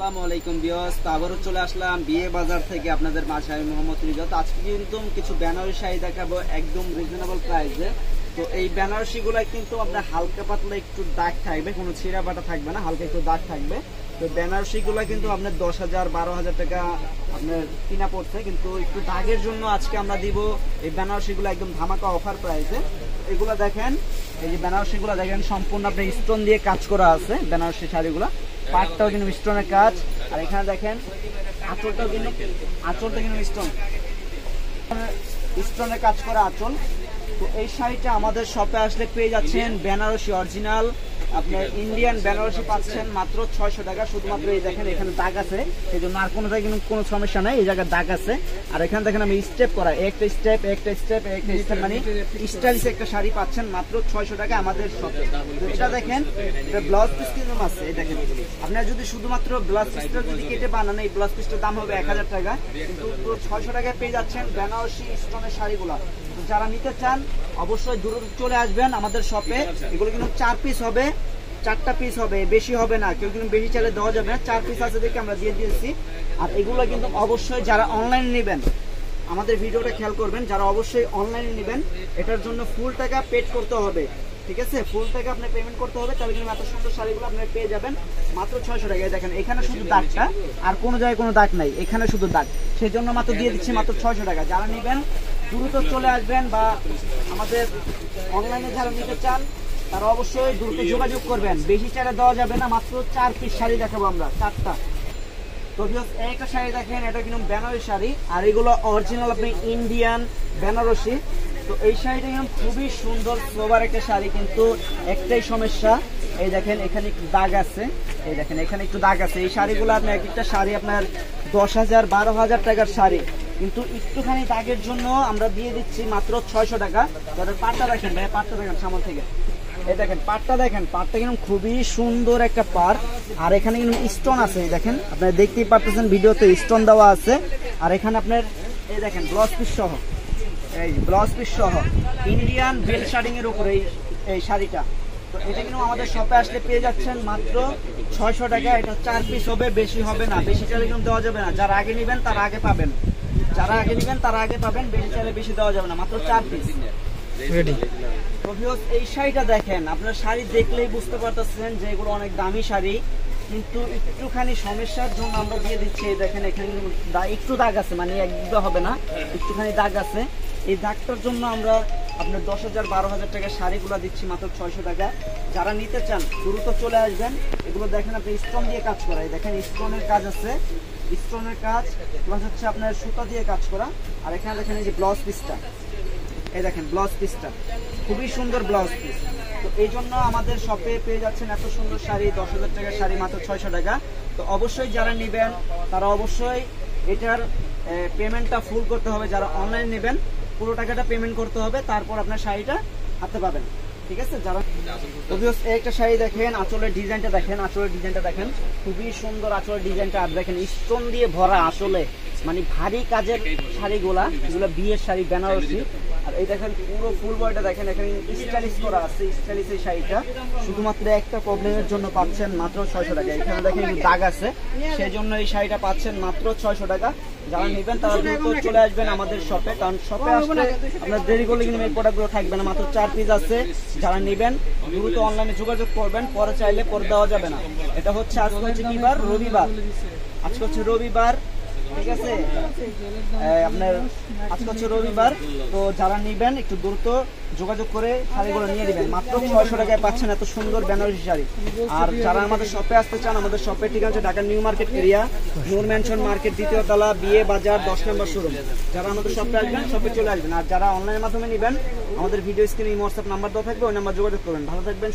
আসসালামু আলাইকুম ভিউয়ার্স, আবারও চলে আসলাম বিয়ে বাজার থেকে আপনাদের মাঝে আমি মোহাম্মদ রিজাত। আজকে কিন্তু কিছু বেনারসি শাড়ি দেখাবো একদম রিজনেবল প্রাইসে। তো এই বেনারসিগুলো কিন্তু আপনার হালকা পাতলা একটু দাগ থাকবে, কোনো ছিঁড়া বাটা থাকবে না, হালকা একটু দাগ থাকবে। তো বেনারসিগুলো কিন্তু আপনার 10,000 12,000 টাকা আপনার কিনা পড়ছে, কিন্তু একটু দাগের জন্য আজকে আমরা দিব এই বেনারসিগুলো একদম ধামাকা অফার প্রাইসে। এগুলো দেখেন, এই যে বেনারসিগুলো দেখেন সম্পূর্ণ আপনার স্টোন দিয়ে কাজ করা আছে। বেনারসি শাড়িগুলো পাটটাও কিন্তু স্টোনের কাজ, আর এখানে দেখেন আঁচলটাও কিন্তু স্টোনের কাজ করা আঁচল। তো এই শাড়িটা আমাদের শপে আসলে পেয়ে যাচ্ছেন বেনারসি অরিজিনাল আপনার ইন্ডিয়ান বেনারসি পাচ্ছেন মাত্র 600 টাকা। শুধুমাত্র এই দেখেন এখানে দাগ আছে, এই জন্য আর কোনো জায়গায় কিন্তু কোনো সমস্যা নাই, এই জায়গায় দাগ আছে। আর এখানে দেখেন আমি স্টেপ করা, একটা স্টেপ মানে স্টাইলিশ একটা শাড়ি পাচ্ছেন মাত্র 600 টাকা আমাদের শপে। এটা দেখেন, এটা ব্লাউজ পিস কিন্তু আছে, এই দেখেন আপনারা যদি শুধুমাত্র ব্লাউজ পিসটা যদি কেটে বানান এই ব্লাউজ পিসটার দাম হবে 1000 টাকা, কিন্তু পুরো 600 টাকায় পেয়ে যাচ্ছেন বেনারসি স্টোনের শাড়িগুলো। যারা নিতে চান অবশ্যই দ্রুত চলে আসবেন আমাদের শপে। এগুলো কিন্তু 4 পিস হবে, 4টা পিস হবে, বেশি হবে না। কেউ কিন্তু বেশি চাইলে দেওয়া যাবে না, 4 পিস আছে দেখে আমরা দিয়ে দিয়েছি। আর এগুলো কিন্তু অবশ্যই যারা অনলাইনে নেবেন আমাদের ভিডিওটা খেয়াল করবেন, যারা অবশ্যই অনলাইনে নেবেন এটার জন্য ফুল টাকা পেড করতে হবে, ঠিক আছে? ফুল টাকা আপনি পেমেন্ট করতে হবে, তাহলে কিন্তু এত সুন্দর শাড়িগুলো আপনি পেয়ে যাবেন মাত্র 600 টাকায়। দেখেন এখানে শুধু দাগটা, আর কোনো জায়গায় কোনো দাগ নাই, এখানে শুধু দাগ, সেই জন্য মাত্র দিয়ে দিচ্ছি মাত্র 600 টাকা। যারা নেবেন দ্রুত চলে আসবেন, বা আমাদের অনলাইনে যারা নিতে চান তারা অবশ্যই দ্রুত যোগাযোগ করবেন। বেশি চাইলে দেওয়া যাবে না, মাত্র 4 পিস শাড়ি দেখাবো আমরা, 4টা। তো একটা শাড়ি দেখেন, এটা কিন্তু বেনারসি শাড়ি, আর এগুলো অরিজিনাল আপনি ইন্ডিয়ান বেনারসি। তো এই শাড়িটা কিন্তু খুবই সুন্দর সোবার একটা শাড়ি, কিন্তু একটাই সমস্যা, এই দেখেন এখানে একটু দাগ আছে, এই দেখেন এখানে একটু দাগ আছে। এই শাড়িগুলো আপনি এক একটা শাড়ি আপনার 10,000 12,000 টাকার শাড়ি, কিন্তু একটুখানি দাগের জন্য আমরা দিয়ে দিচ্ছি মাত্র 600 টাকা। যাদের পাটটা দেখেন ভাই, পাটটা দেখেন সামনে থেকে, এই দেখেন পাটটা দেখেন, পাটটা কিন্তু খুবই সুন্দর একটা পাট। আর এখানে কিন্তু স্টোন আছে, এই দেখেন আপনারা দেখতেই পারতেছেন ভিডিওতে স্টোন দেওয়া আছে। আর এখানে আপনার এই দেখেন ব্লাউজ পিস সহ, এই ব্লাউজ পিস সহ ইন্ডিয়ান বেল্ট শার্টিং এর উপরে এই শাড়িটা। তো এটা কিন্তু আমাদের শপে আসলে পেয়ে যাচ্ছেন মাত্র 600 টাকা। এটা 4 পিস হবে, বেশি হবে না, বেশি চাইলে কিন্তু দেওয়া যাবে না। যারা আগে নেবেন তারা আগে পাবেন, বেশি চাইলে বেশি দেওয়া যাবে না, মাত্র 4 পিস রেডি। এই শাড়িটা দেখেন, আপনার শাড়ি দেখলেই বুঝতে পারতেছেন যে এগুলো অনেক দামি শাড়ি, কিন্তু একটুখানি সমস্যার জন্য আমরা দিয়ে দিচ্ছি। দেখেন এখানে একটু দাগ আছে, মানে একদম হবে না, একটুখানি দাগ আছে। এই দাগটার জন্য আমরা আপনার 10,000 12,000 টাকার শাড়িগুলো দিচ্ছি মাত্র 600 টাকা। যারা নিতে চান দ্রুত চলে আসবেন। এগুলো দেখেন আপনি স্টোন দিয়ে কাজ করা, দেখেন স্টোনের কাজ আছে, স্টোনের কাজ প্লাস হচ্ছে আপনার সুতা দিয়ে কাজ করা। আর এখানে দেখেন এই যে ব্লাউজ পিসটা, এই দেখেন ব্লাউজ পিসটা খুবই সুন্দর ব্লাউজ পিস। তো এই জন্য আমাদের শপে পেয়ে যাচ্ছেন এত সুন্দর শাড়ি, 10,000 টাকার শাড়ি মাত্র 600 টাকা। তো অবশ্যই যারা নেবেন তারা অবশ্যই এটার পেমেন্টটা ফুল করতে হবে। যারা অনলাইন নেবেন পুরো টাকাটা পেমেন্ট করতে হবে, তারপর আপনার শাড়িটা হাতে পাবেন, ঠিক আছে? যারা একটা শাড়ি দেখেন, আঁচলের ডিজাইনটা দেখেন, খুবই সুন্দর আঁচলের ডিজাইনটা। আর দেখেন স্টোন দিয়ে ভরা, আসলে মানে ভারী কাজের শাড়িগুলা, এগুলো বিয়ের শাড়ি বেনারসি। আর এই দেখেন পুরো ফুল বয়টা দেখেন, এখানে স্টাইলিশ করা আছে, স্টাইলিশ এই শাড়িটা শুধুমাত্র একটা প্রবলেমের জন্য পাচ্ছেন মাত্র 600 টাকা। এখানে দেখেন দাগ আছে, সেই জন্য এই শাড়িটা পাচ্ছেন মাত্র 600 টাকা। যারা নেবেন তারা দ্রুত চলে আসবেন আমাদের শপে, কারণ শপে আসলে আপনার দেরি করলে কিন্তু এই প্রোডাক্টগুলো থাকবে না, মাত্র 4 পিস আছে। যারা নেবেন দ্রুত অনলাইনে যোগাযোগ করবেন, পরে চাইলে পরে দেওয়া যাবে না। এটা হচ্ছে আজকে হচ্ছে কি বার? রবিবার, আজকে হচ্ছে রবিবার, ঠিক আছে? আপনার আজকে হচ্ছে রবিবার। তো যারা নেবেন একটু দ্রুত যোগাযোগ করে শাড়িগুলো নিয়ে নেবেন, মাত্র 600 টাকায় পাচ্ছেন এত সুন্দর বেনারসি শাড়ি। আর যারা আমাদের শপে আসতে চান, আমাদের শপের ঠিকানা হচ্ছে ঢাকা নিউ মার্কেট এরিয়া, নূর ম্যানশন মার্কেট, 2য় তলা, বিয়ে বাজার, 10 নম্বর শোরুম। যারা আমাদের শপে আসবেন শপে চলে আসবেন। আর যারা অনলাইনের মাধ্যমে নেবেন আমাদের ভিডিও স্ক্রিনে হোয়াটসঅ্যাপ নাম্বার দেওয়া থাকবে, ওই নাম্বার যোগাযোগ করবেন। ভালো থাকবেন।